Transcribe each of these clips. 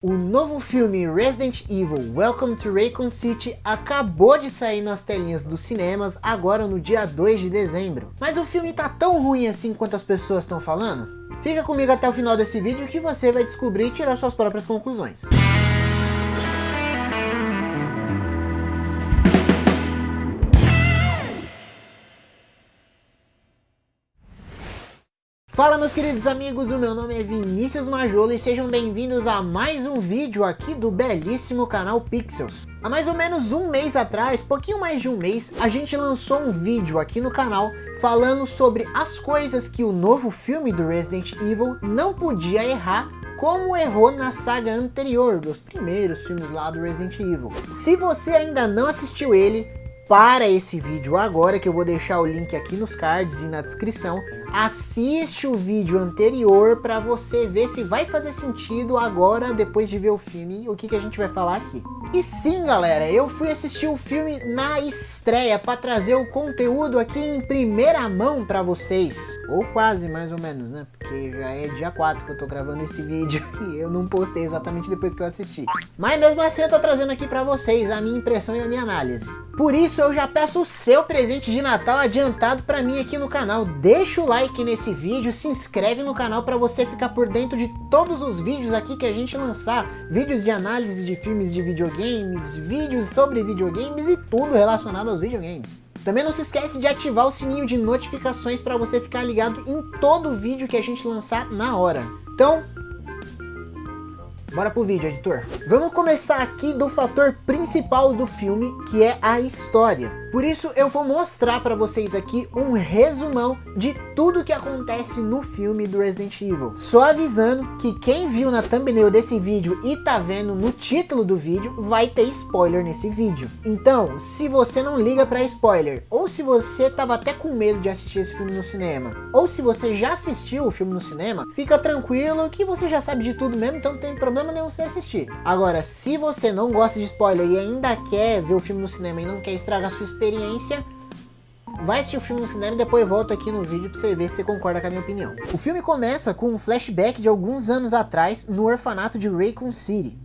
O novo filme Resident Evil Welcome to Raccoon City acabou de sair nas telinhas dos cinemas agora no dia 2 de dezembro. Mas o filme tá tão ruim assim quanto as pessoas estão falando? Fica comigo até o final desse vídeo que você vai descobrir e tirar suas próprias conclusões. Fala meus queridos amigos, o meu nome é Vinícius Majolo e sejam bem-vindos a mais um vídeo aqui do belíssimo canal Pixels. Há mais ou menos um mês atrás, pouquinho mais de um mês, a gente lançou um vídeo aqui no canal falando sobre as coisas que o novo filme do Resident Evil não podia errar como errou na saga anterior, dos primeiros filmes lá do Resident Evil. Se você ainda não assistiu ele, para esse vídeo agora, que eu vou deixar o link aqui nos cards e na descrição, assiste o vídeo anterior para você ver se vai fazer sentido agora, depois de ver o filme, o que a gente vai falar aqui. E sim galera, eu fui assistir o filme na estreia para trazer o conteúdo aqui em primeira mão para vocês. Ou quase, mais ou menos, né? Porque já é dia 4 que eu tô gravando esse vídeo e eu não postei exatamente depois que eu assisti. Mas mesmo assim eu tô trazendo aqui para vocês a minha impressão e a minha análise. Por isso eu já peço o seu presente de Natal adiantado para mim aqui no canal. Deixa o like nesse vídeo, se inscreve no canal para você ficar por dentro de todos os vídeos aqui que a gente lançar. Vídeos de análise de filmes de videogames, vídeos sobre videogames e tudo relacionado aos videogames. Também não se esquece de ativar o sininho de notificações para você ficar ligado em todo vídeo que a gente lançar na hora. Então, bora pro vídeo, editor. Vamos começar aqui do fator principal do filme, que é a história. Por isso eu vou mostrar para vocês aqui um resumão de tudo que acontece no filme do Resident Evil. Só avisando que quem viu na thumbnail desse vídeo e tá vendo no título do vídeo, vai ter spoiler nesse vídeo. Então, se você não liga para spoiler, ou se você tava até com medo de assistir esse filme no cinema, ou se você já assistiu o filme no cinema, fica tranquilo que você já sabe de tudo mesmo, então não tem problema nenhum você assistir. Agora, se você não gosta de spoiler e ainda quer ver o filme no cinema e não quer estragar sua experiência, vai assistir o filme no cinema e depois volta aqui no vídeo pra você ver se você concorda com a minha opinião. O filme começa com um flashback de alguns anos atrás no orfanato de Raccoon City.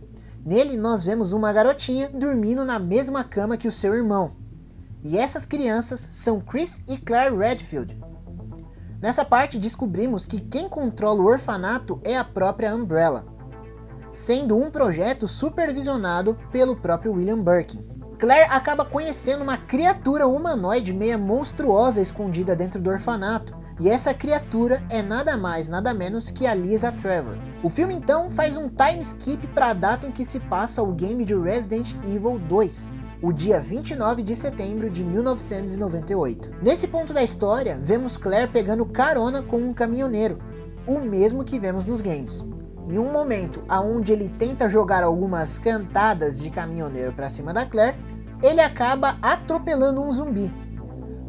Nele nós vemos uma garotinha dormindo na mesma cama que o seu irmão. E essas crianças são Chris e Claire Redfield. Nessa parte descobrimos que quem controla o orfanato é a própria Umbrella, sendo um projeto supervisionado pelo próprio William Birkin. Claire acaba conhecendo uma criatura humanoide meia monstruosa escondida dentro do orfanato, e essa criatura é nada mais nada menos que a Lisa Trevor. O filme então faz um time skip para a data em que se passa o game de Resident Evil 2, o dia 29 de setembro de 1998. Nesse ponto da história, vemos Claire pegando carona com um caminhoneiro, o mesmo que vemos nos games. Em um momento onde ele tenta jogar algumas cantadas de caminhoneiro para cima da Claire, ele acaba atropelando um zumbi,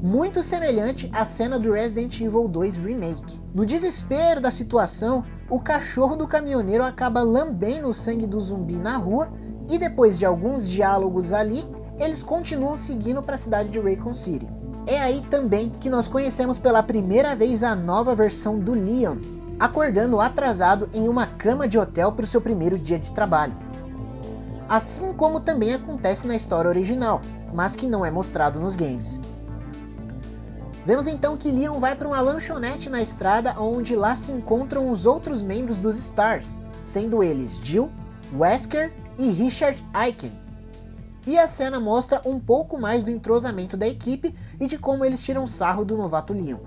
muito semelhante à cena do Resident Evil 2 Remake. No desespero da situação, o cachorro do caminhoneiro acaba lambendo o sangue do zumbi na rua e depois de alguns diálogos ali, eles continuam seguindo para a cidade de Raccoon City. É aí também que nós conhecemos pela primeira vez a nova versão do Leon, acordando atrasado em uma cama de hotel para o seu primeiro dia de trabalho. Assim como também acontece na história original, mas que não é mostrado nos games. Vemos então que Leon vai para uma lanchonete na estrada, onde lá se encontram os outros membros dos Stars, sendo eles Jill, Wesker e Richard Aiken. E a cena mostra um pouco mais do entrosamento da equipe e de como eles tiram sarro do novato Leon.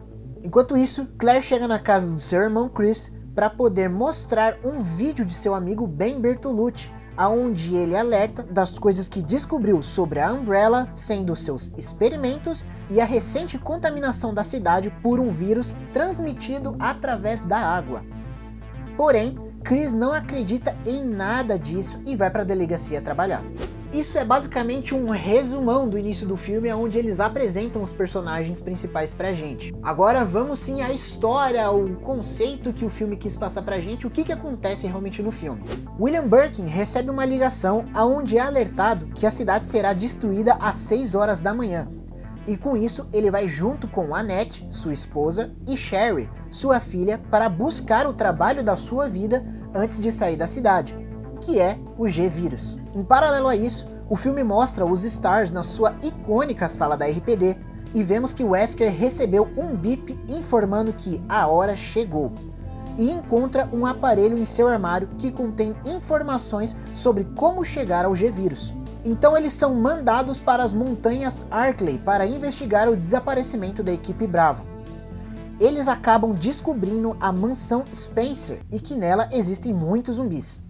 Enquanto isso, Claire chega na casa do seu irmão Chris para poder mostrar um vídeo de seu amigo Ben Bertolucci, aonde ele alerta das coisas que descobriu sobre a Umbrella, sendo seus experimentos e a recente contaminação da cidade por um vírus transmitido através da água. Porém, Chris não acredita em nada disso e vai para a delegacia trabalhar. Isso é basicamente um resumão do início do filme, onde eles apresentam os personagens principais pra gente. Agora vamos sim à história, o conceito que o filme quis passar pra gente, o que acontece realmente no filme. William Birkin recebe uma ligação onde é alertado que a cidade será destruída às 6 horas da manhã. E com isso ele vai junto com Annette, sua esposa, e Sherry, sua filha, para buscar o trabalho da sua vida antes de sair da cidade. que é o G-Vírus. Em paralelo a isso, o filme mostra os Stars na sua icônica sala da RPD, e vemos que Wesker recebeu um bip informando que a hora chegou, e encontra um aparelho em seu armário que contém informações sobre como chegar ao G-Vírus. Então eles são mandados para as montanhas Arklay para investigar o desaparecimento da equipe Bravo. Eles acabam descobrindo a mansão Spencer e que nela existem muitos zumbis.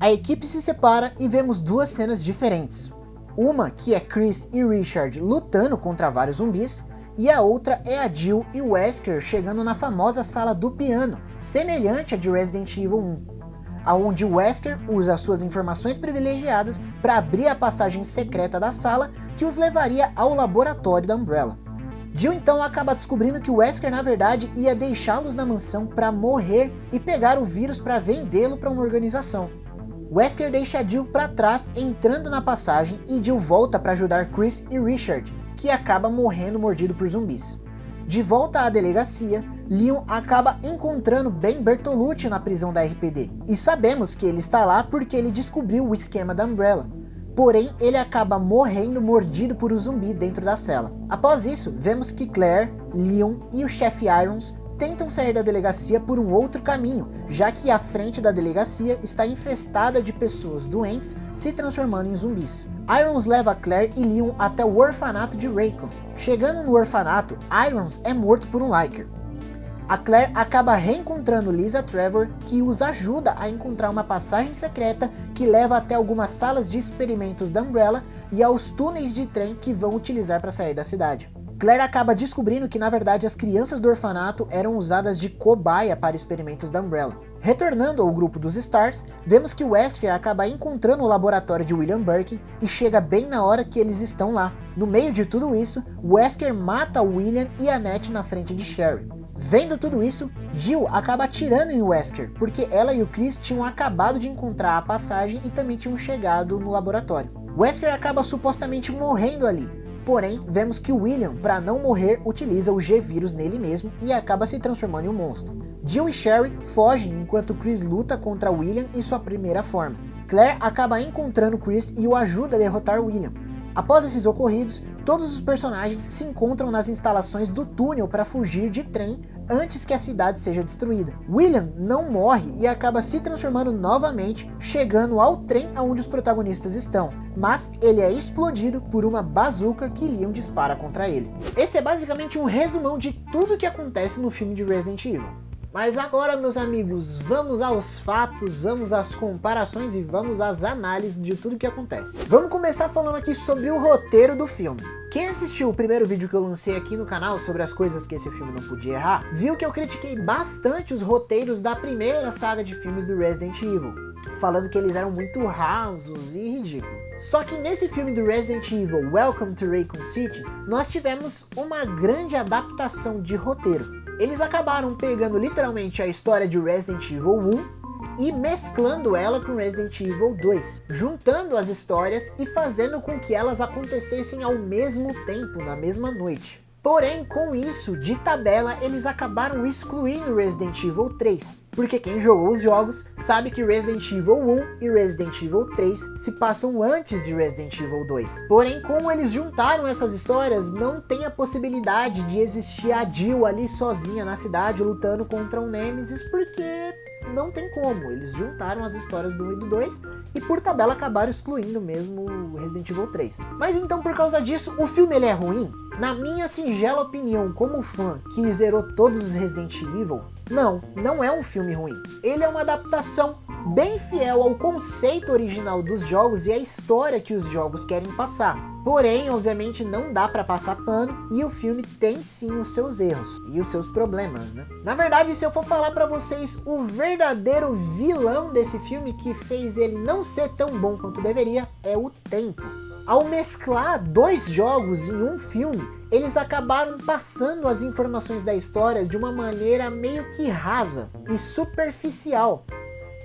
A equipe se separa e vemos duas cenas diferentes. Uma que é Chris e Richard lutando contra vários zumbis, e a outra é a Jill e Wesker chegando na famosa sala do piano, semelhante à de Resident Evil 1, onde Wesker usa suas informações privilegiadas para abrir a passagem secreta da sala que os levaria ao laboratório da Umbrella. Jill então acaba descobrindo que Wesker na verdade ia deixá-los na mansão para morrer e pegar o vírus para vendê-lo para uma organização. Wesker deixa Jill para trás entrando na passagem e Jill volta para ajudar Chris e Richard, que acaba morrendo mordido por zumbis. De volta à delegacia, Leon acaba encontrando Ben Bertolucci na prisão da RPD, e sabemos que ele está lá porque ele descobriu o esquema da Umbrella. Porém, ele acaba morrendo mordido por um zumbi dentro da cela. Após isso, vemos que Claire, Leon e o chefe Irons tentam sair da delegacia por um outro caminho, já que a frente da delegacia está infestada de pessoas doentes se transformando em zumbis. Irons leva Claire e Leon até o orfanato de Raycon. Chegando no orfanato, Irons é morto por um Liker. A Claire acaba reencontrando Lisa Trevor, que os ajuda a encontrar uma passagem secreta que leva até algumas salas de experimentos da Umbrella e aos túneis de trem que vão utilizar para sair da cidade. Claire acaba descobrindo que na verdade as crianças do orfanato eram usadas de cobaia para experimentos da Umbrella. Retornando ao grupo dos Stars, vemos que Wesker acaba encontrando o laboratório de William Birkin e chega bem na hora que eles estão lá. No meio de tudo isso, Wesker mata o William e a Annette na frente de Sherry. Vendo tudo isso, Jill acaba atirando em Wesker, porque ela e o Chris tinham acabado de encontrar a passagem e também tinham chegado no laboratório. Wesker acaba supostamente morrendo ali. Porém, vemos que William, para não morrer, utiliza o G-Vírus nele mesmo e acaba se transformando em um monstro. Jill e Sherry fogem enquanto Chris luta contra William em sua primeira forma. Claire acaba encontrando Chris e o ajuda a derrotar William. Após esses ocorridos, todos os personagens se encontram nas instalações do túnel para fugir de trem antes que a cidade seja destruída. William não morre e acaba se transformando novamente, chegando ao trem onde os protagonistas estão, mas ele é explodido por uma bazuca que Leon dispara contra ele. Esse é basicamente um resumão de tudo que acontece no filme de Resident Evil. Mas agora, meus amigos, vamos aos fatos, vamos às comparações e vamos às análises de tudo que acontece. Vamos começar falando aqui sobre o roteiro do filme. Quem assistiu o primeiro vídeo que eu lancei aqui no canal sobre as coisas que esse filme não podia errar, viu que eu critiquei bastante os roteiros da primeira saga de filmes do Resident Evil, falando que eles eram muito rasos e ridículos. Só que nesse filme do Resident Evil, Welcome to Raccoon City, nós tivemos uma grande adaptação de roteiro. Eles acabaram pegando literalmente a história de Resident Evil 1 e mesclando ela com Resident Evil 2, juntando as histórias e fazendo com que elas acontecessem ao mesmo tempo, na mesma noite. Porém, com isso, de tabela, eles acabaram excluindo Resident Evil 3, porque quem jogou os jogos sabe que Resident Evil 1 e Resident Evil 3 se passam antes de Resident Evil 2. Porém, como eles juntaram essas histórias, não tem a possibilidade de existir a Jill ali sozinha na cidade lutando contra um Nemesis, porque não tem como. Eles juntaram as histórias do 1 e do 2 e por tabela acabaram excluindo mesmo o Resident Evil 3. Mas então, por causa disso, o filme ele é ruim? Na minha singela opinião, como fã que zerou todos os Resident Evil, não é um filme ruim. Ele é uma adaptação bem fiel ao conceito original dos jogos e à história que os jogos querem passar. Porém, obviamente, não dá pra passar pano e o filme tem sim os seus erros e os seus problemas, né? Na verdade, se eu for falar pra vocês o verdadeiro vilão desse filme que fez ele não ser tão bom quanto deveria, é o tempo. Ao mesclar dois jogos em um filme, eles acabaram passando as informações da história de uma maneira meio que rasa e superficial.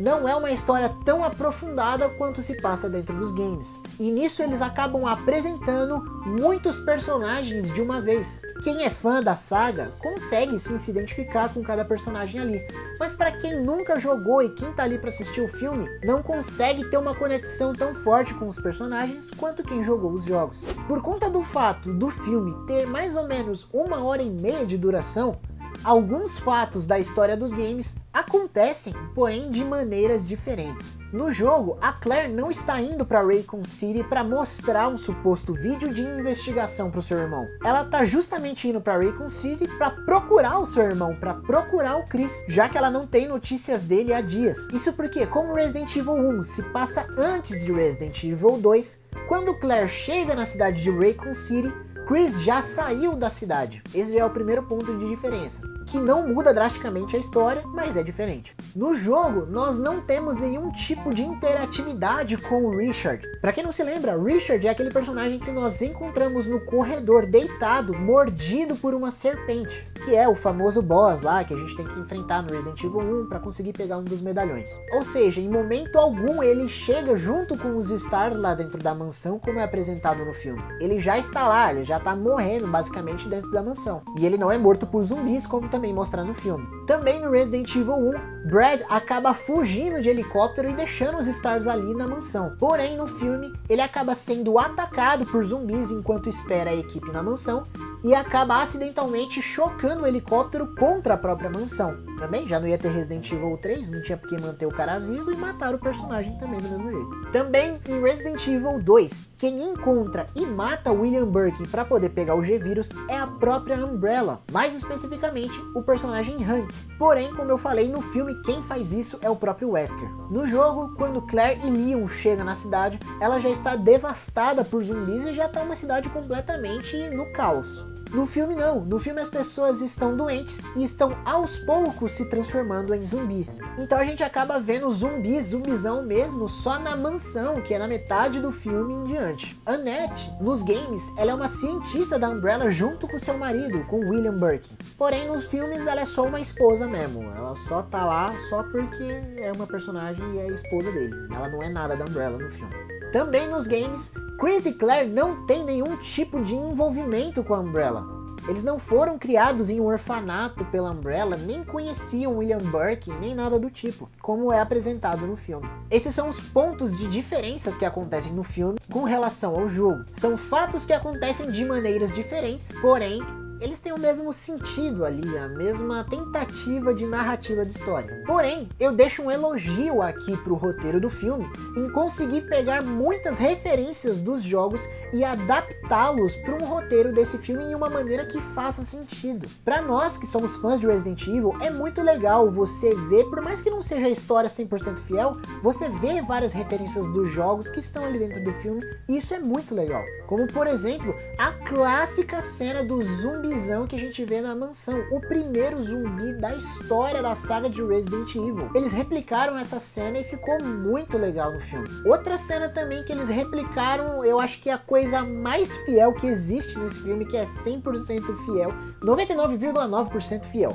não é uma história tão aprofundada quanto se passa dentro dos games. E nisso eles acabam apresentando muitos personagens de uma vez. Quem é fã da saga consegue sim se identificar com cada personagem ali, mas para quem nunca jogou e quem tá ali para assistir o filme, não consegue ter uma conexão tão forte com os personagens quanto quem jogou os jogos. Por conta do fato do filme ter mais ou menos 1h30 de duração, alguns fatos da história dos games acontecem, porém de maneiras diferentes. No jogo, a Claire não está indo para Raycon City para mostrar um suposto vídeo de investigação para o seu irmão. Ela está justamente indo para Raycon City para procurar o seu irmão, para procurar o Chris, já que ela não tem notícias dele há dias. Isso porque, como Resident Evil 1 se passa antes de Resident Evil 2, quando Claire chega na cidade de Raycon City, Chris já saiu da cidade. Esse já é o primeiro ponto de diferença, que não muda drasticamente a história, mas é diferente. No jogo, nós não temos nenhum tipo de interatividade com o Richard. Pra quem não se lembra, Richard é aquele personagem que nós encontramos no corredor deitado, mordido por uma serpente, que é o famoso boss lá que a gente tem que enfrentar no Resident Evil 1 para conseguir pegar um dos medalhões. Ou seja, em momento algum ele chega junto com os Stars lá dentro da mansão, como é apresentado no filme. Ele já está lá, ele já tá morrendo basicamente dentro da mansão. E ele não é morto por zumbis, como também mostra no filme. Também no Resident Evil 1, Brad acaba fugindo de helicóptero e deixando os Stars ali na mansão. Porém, no filme, ele acaba sendo atacado por zumbis enquanto espera a equipe na mansão e acaba acidentalmente chocando o helicóptero contra a própria mansão. Também já não ia ter Resident Evil 3, não tinha por que manter o cara vivo e matar o personagem também do mesmo jeito. Também em Resident Evil 2, quem encontra e mata William Birkin para poder pegar o G-Vírus é a própria Umbrella, mais especificamente o personagem Hank. Porém, como eu falei, no filme quem faz isso é o próprio Wesker. No jogo, quando Claire e Leon chegam na cidade, ela já está devastada por zumbis e já está uma cidade completamente no caos. No filme não, no filme as pessoas estão doentes e estão aos poucos se transformando em zumbis. Então a gente acaba vendo zumbizão mesmo, só na mansão, que é na metade do filme em diante. Annette, nos games, ela é uma cientista da Umbrella junto com seu marido, com William Birkin. Porém nos filmes ela é só uma esposa mesmo, ela só tá lá só porque é uma personagem e é a esposa dele. Ela não é nada da Umbrella no filme. Também nos games, Chris e Claire não têm nenhum tipo de envolvimento com a Umbrella. Eles não foram criados em um orfanato pela Umbrella, nem conheciam William Birkin, nem nada do tipo, como é apresentado no filme. Esses são os pontos de diferenças que acontecem no filme com relação ao jogo. São fatos que acontecem de maneiras diferentes, porém, eles têm o mesmo sentido ali, a mesma tentativa de narrativa de história. Porém, eu deixo um elogio aqui pro roteiro do filme em conseguir pegar muitas referências dos jogos e adaptá-los para um roteiro desse filme em uma maneira que faça sentido. Para nós que somos fãs de Resident Evil, é muito legal você ver, por mais que não seja a história 100% fiel, você vê várias referências dos jogos que estão ali dentro do filme e isso é muito legal. Como, por exemplo, a clássica cena do zumbizão que a gente vê na mansão, o primeiro zumbi da história da saga de Resident Evil. Eles replicaram essa cena e ficou muito legal no filme. Outra cena também que eles replicaram, eu acho que é a coisa mais fiel que existe nesse filme, que é 100% fiel, 99,9% fiel.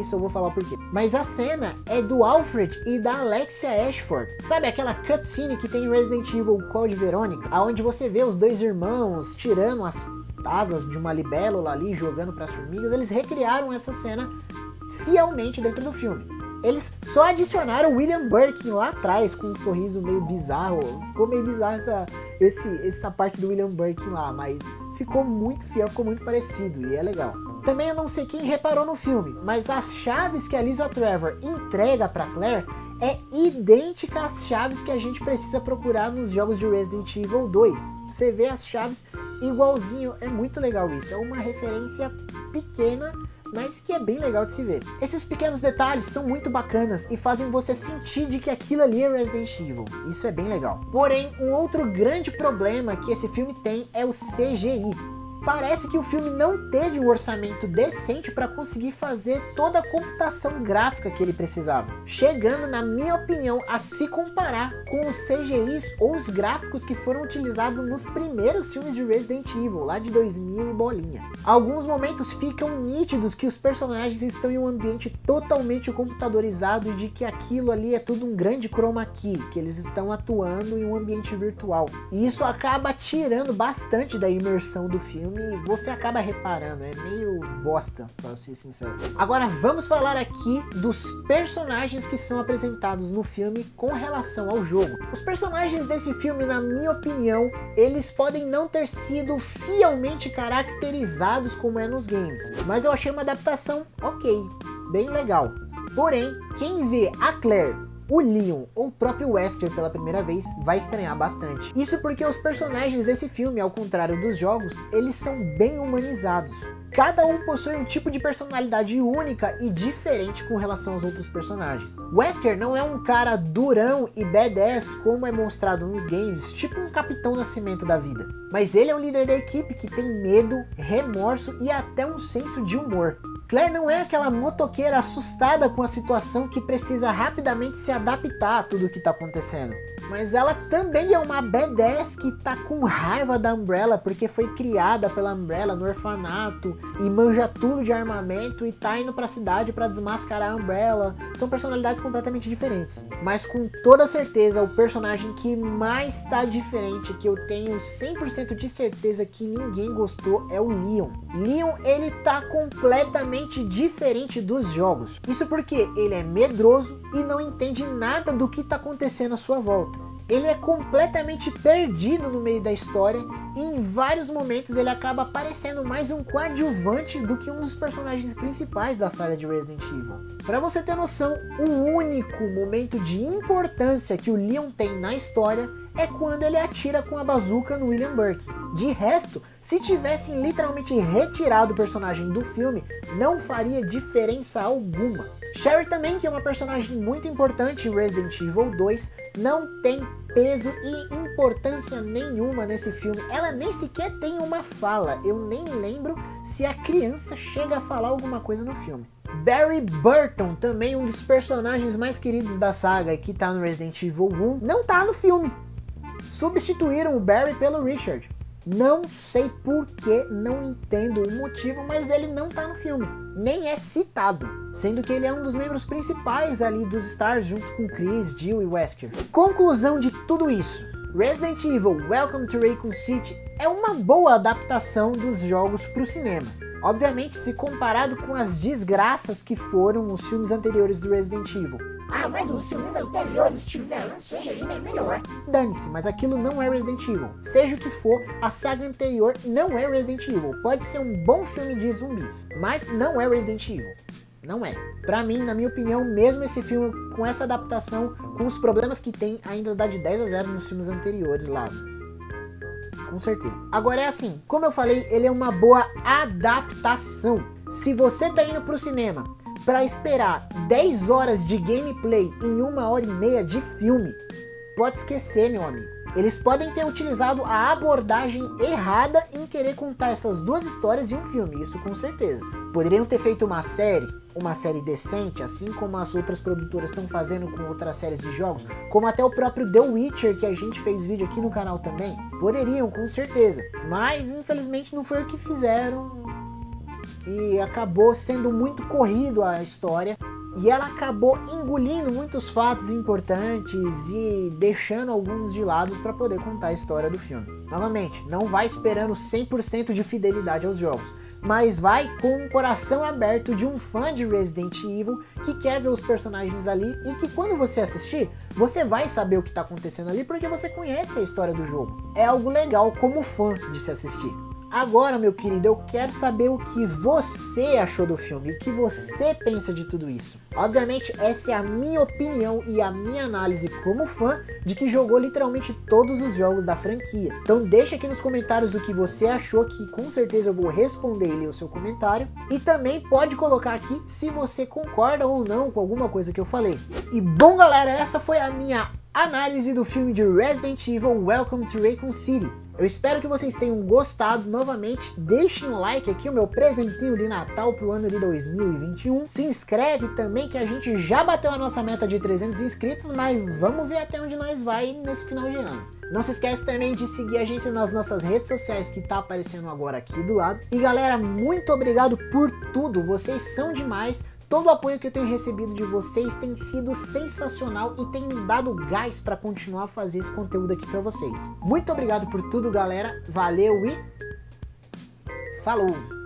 Isso eu vou falar por quê. Mas a cena é do Alfred e da Alexia Ashford. Sabe aquela cutscene que tem em Resident Evil Code Veronica? Onde você vê os dois irmãos tirando as asas de uma libélula ali, jogando para as formigas. Eles recriaram essa cena fielmente dentro do filme. Eles só adicionaram o William Birkin lá atrás, com um sorriso meio bizarro. Ficou meio bizarro essa parte do William Birkin lá, mas ficou muito fiel, ficou muito parecido e é legal. Também eu não sei quem reparou no filme, mas as chaves que a Lisa Trevor entrega para Claire é idêntica às chaves que a gente precisa procurar nos jogos de Resident Evil 2. Você vê as chaves igualzinho, é muito legal isso. É uma referência pequena, mas que é bem legal de se ver. Esses pequenos detalhes são muito bacanas e fazem você sentir de que aquilo ali é Resident Evil. Isso é bem legal. Porém, um outro grande problema que esse filme tem é o CGI. Parece que o filme não teve um orçamento decente para conseguir fazer toda a computação gráfica que ele precisava, chegando, na minha opinião, a se comparar com os CGIs ou os gráficos que foram utilizados nos primeiros filmes de Resident Evil, lá de 2000 e bolinha. Alguns momentos ficam nítidos que os personagens estão em um ambiente totalmente computadorizado e de que aquilo ali é tudo um grande chroma key, que eles estão atuando em um ambiente virtual. E isso acaba tirando bastante da imersão do filme e você acaba reparando, é meio bosta, pra ser sincero. Agora vamos falar aqui dos personagens que são apresentados no filme com relação ao jogo. Os personagens desse filme, na minha opinião, eles podem não ter sido fielmente caracterizados como é nos games, mas eu achei uma adaptação ok, bem legal. Porém, quem vê a Claire, o Leon ou o próprio Wesker pela primeira vez vai estranhar bastante. Isso porque os personagens desse filme, ao contrário dos jogos, eles são bem humanizados. Cada um possui um tipo de personalidade única e diferente com relação aos outros personagens. Wesker não é um cara durão e badass como é mostrado nos games, tipo um Capitão Nascimento da vida. Mas ele é um líder da equipe que tem medo, remorso e até um senso de humor. Claire não é aquela motoqueira assustada com a situação que precisa rapidamente se adaptar a tudo o que está acontecendo. Mas ela também é uma badass que tá com raiva da Umbrella porque foi criada pela Umbrella no orfanato e manja tudo de armamento e tá indo pra cidade pra desmascarar a Umbrella. São personalidades completamente diferentes. Mas com toda certeza o personagem que mais tá diferente, que eu tenho 100% de certeza que ninguém gostou, é o Leon. Leon, ele tá completamente diferente dos jogos. Isso porque ele é medroso e não entende nada do que tá acontecendo à sua volta. Ele é completamente perdido no meio da história e em vários momentos ele acaba aparecendo mais um coadjuvante do que um dos personagens principais da saga de Resident Evil. Para você ter noção, o único momento de importância que o Leon tem na história é quando ele atira com a bazuca no William Burke. De resto, se tivessem literalmente retirado o personagem do filme, não faria diferença alguma. Sherry também, que é uma personagem muito importante em Resident Evil 2, não tem peso e importância nenhuma nesse filme. Ela nem sequer tem uma fala. Eu nem lembro se a criança chega a falar alguma coisa no filme. Barry Burton, também um dos personagens mais queridos da saga, que tá no Resident Evil 1, não tá no filme. Substituíram o Barry pelo Richard. Não sei porquê, não entendo o motivo, mas ele não tá no filme. Nem é citado, sendo que ele é um dos membros principais ali dos Stars, junto com Chris, Jill e Wesker. Conclusão de tudo isso. Resident Evil Welcome to Raccoon City é uma boa adaptação dos jogos para o cinema. Obviamente, se comparado com as desgraças que foram os filmes anteriores do Resident Evil. Ah, mas os filmes anteriores tiveram um CGI melhor. Dane-se, mas aquilo não é Resident Evil. Seja o que for, a saga anterior não é Resident Evil. Pode ser um bom filme de zumbis, mas não é Resident Evil. Não é. Pra mim, na minha opinião, mesmo esse filme com essa adaptação, com os problemas que tem, ainda dá de 10-0 nos filmes anteriores lá. Com certeza. Agora é assim, como eu falei, ele é uma boa adaptação. Se você tá indo pro cinema para esperar 10 horas de gameplay em 1h30 de filme, pode esquecer, meu amigo. Eles podem ter utilizado a abordagem errada em querer contar essas duas histórias em um filme, isso com certeza. Poderiam ter feito uma série decente, assim como as outras produtoras estão fazendo com outras séries de jogos, como até o próprio The Witcher, que a gente fez vídeo aqui no canal também. Poderiam, com certeza, mas infelizmente não foi o que fizeram. E acabou sendo muito corrido a história. E ela acabou engolindo muitos fatos importantes e deixando alguns de lado para poder contar a história do filme. Novamente, não vai esperando 100% de fidelidade aos jogos, mas vai com o coração aberto de um fã de Resident Evil que quer ver os personagens ali e que quando você assistir, você vai saber o que está acontecendo ali porque você conhece a história do jogo. É algo legal como fã de se assistir. Agora, meu querido, eu quero saber o que você achou do filme, o que você pensa de tudo isso. Obviamente, essa é a minha opinião e a minha análise como fã de que jogou literalmente todos os jogos da franquia. Então deixa aqui nos comentários o que você achou, que com certeza eu vou responder e ler o seu comentário. E também pode colocar aqui se você concorda ou não com alguma coisa que eu falei. E bom, galera, essa foi a minha análise do filme de Resident Evil Welcome to Raccoon City. Eu espero que vocês tenham gostado. Novamente, deixem um like aqui, o meu presentinho de Natal pro ano de 2021. Se inscreve também, que a gente já bateu a nossa meta de 300 inscritos, mas vamos ver até onde nós vai nesse final de ano. Não se esquece também de seguir a gente nas nossas redes sociais, que tá aparecendo agora aqui do lado. E galera, muito obrigado por tudo, vocês são demais. Todo o apoio que eu tenho recebido de vocês tem sido sensacional e tem me dado gás para continuar a fazer esse conteúdo aqui para vocês. Muito obrigado por tudo, galera. Valeu e falou!